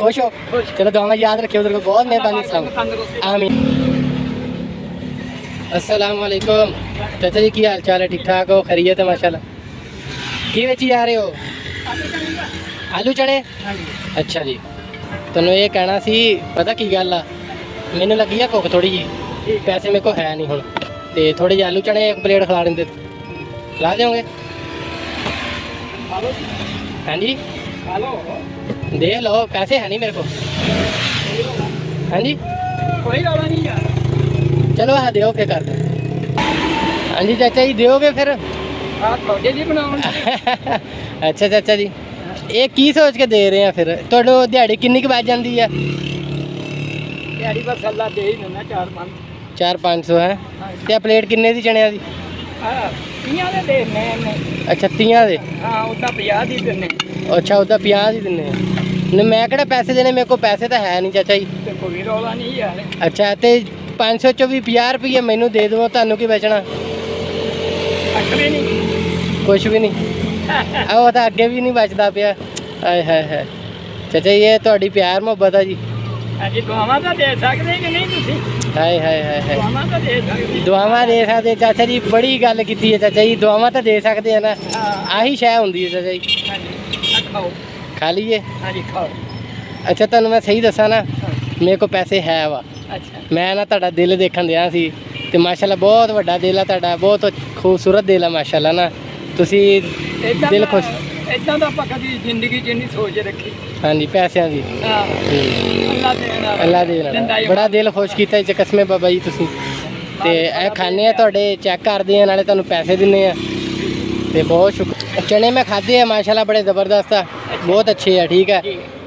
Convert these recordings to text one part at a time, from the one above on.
खुश हो? चलो दुआ याद रखियो उधर को, बहुत मेहरबानी सब। आमीन। अस्सलाम वालेकुम चाचा जी, की हाल चाल है? ठीक ठाक हो? खैरियत है माशाल्लाह। की बेची जा रहे हो? आलू चने। अच्छा जी, तैनू ये कहना सी, पता की गल आ, मैनू लगी है भुख थोड़ी जी, पैसे मेरे को है नहीं हुण, ते थोड़े जे आलू चने एक प्लेट खिला देंगे, खिला दोगे? हाँ जी दे लो, पैसे है नहीं मेरे को। हाँ जी कोई गल नहीं यार, चलो हाँ दो फिर कर दो। हाँ जी चाचा जी दोगे फिर? अच्छा चाचा जी, ये की सोच के दे रहे हैं फिर? तुहानू दिहाड़ी किन्नी क बच जाती है? दिहाड़ी बस अल्लाह दे ही देना 400-500 है। ते प्लेट किन्ने दी चने दी? 30 दे देने। अच्छा 30 दे? हाँ उदा 50 दी देने। अच्छा उदा 50 दी दिन्ने। नहीं मैं किहड़ा पैसे देने, मेरे को पैसे तो है नहीं चाचा जी। ते कोई रौला नहीं यार। अच्छा ते 500 चो भी 50 रुपये मैनू दे दो, तुहानू की बेचना? अकले नहीं कुछ भी नहीं। वो तो अगे भी नहीं बचता पिया। हाय हाय हाय चाचा जी, ये तुहाडी प्यार मुहब्बत है जी। जी दुआवां तो दे सकते कि नहीं तुसीं? हाय हाय हाय हाय दुआवां तो दे सकते। दुआवां दे सकते चाचा जी, बड़ी गल की है चाचा जी, दुआवां तो दे सकते हैं ना, आही शय होंदी है चाचा जी। हाँ जी खाओ। खा लीए? हाँ जी खाओ। अच्छा तुहानू मैं सही दसा ना, मेरे को पैसे है वा। अच्छा मैं ना तुहाडा दिल देखण दिया सी, ते माशाल्लाह बहुत वड्डा दिल है तुहाडा, बहुत खूबसूरत दिल है माशाल्लाह ना, तुसी दिल खुश। इदां दा ਆਪਾਂ ਕਦੀ ਜ਼ਿੰਦਗੀ 'ਚ ਨਹੀਂ ਸੋਚ ਰੱਖੀ। हाँ जी पैसों की अल्लाह दे बड़ा दिल खुश किया कसमें बाबा जी तुसी। ते ए खाने तुहाडे चेक करते हैं, नाले तुहानू पैसे दिन्ने आ, ते बहुत शुक्र। चने मैं खाधे हैं माशाल्लाह, बड़े ज़बरदस्त है, बहुत अच्छे है। ठीक है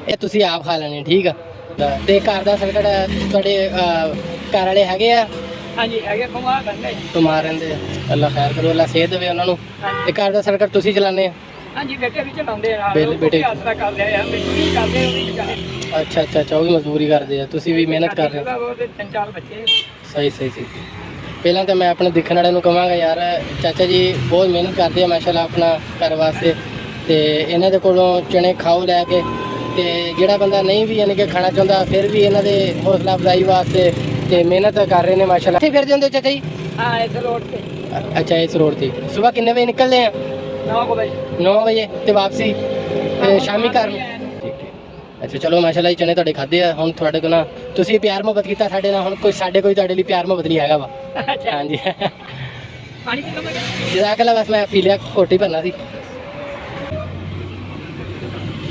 ये तुसी आप खा लेने, ठीक है। ते घर दा सर्कट तुहाडे घर वाले हैगे आ? हाँ जी है कुमार रहंदे। कुमार रहंदे, अल्लाह खैर करो, अल्लाह सेहत देवे उन्हां नू। ते घर दा सर्कट तुसी चलाने? हाँ जी बेटे भी चलाते हैं, बेटे आसरा कर लिया यार, मजदूरी करते हैं। अच्छा अच्छा अच्छा, वो भी मजदूरी करते हैं, तुसी भी मेहनत कर रहे हो। 3-4 बच्चे। सही सही सही। पहला तो मैं अपने देखने वाले कहांगा यार, चाचा जी बहुत मेहनत करते हैं माशाल्लाह अपना घर वास्ते, तो इन्हों के कोलों चने खाओ लैके, तो जोड़ा बंदा नहीं भी यानी कि खाना चाहता फिर भी इन्हों के हौसला अफजाई वास्ते तो मेहनत कर रहे हैं माशाल्लाह। फिर होंगे चाचा जी? हाँ इस रोड पे। अच्छा इस रोड से सुबह कितने बजे निकलते हैं? 9 बजे तो वापसी शामी घर? अच्छा चलो माशाल्लाह जी, चने तुहाडे खाधे आ, हुण तुहाडे को ना तुसीं प्यार मुहब्बत कीता साडे नाल, हुण कोई साडे कोई तुहाडे लई प्यार मुहब्बत नहीं हैगा वा। हाँ जी जज़ाकल्लाह, बस मैं पी लिया, कोटी भरना सी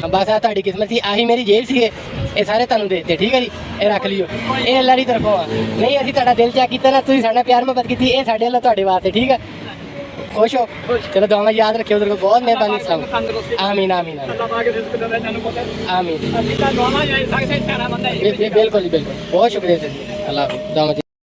बस। आ तुहाडी किस्मत सी, आही मेरी जेल सी, ये सारे तुहानू दे दित्ते, ठीक है जी, ये रख लियो, ये अल्लाह दी तरफों आ। नहीं असीं तुहाडा दिल चेक कीता ना, तुसीं साडे नाल प्यार मुहब्बत कीती, ये साडे अल्लाह तुहाडे वास्ते, ठीक है। खुश हो? चलो दुआ याद रखियो उधर को, बहुत मेहरबानी सब। आमीन आमीन आमीन। बिल्कुल जी बिल्कुल, बहुत शुक्रिया सर, अल्लाह हाफ़िज़।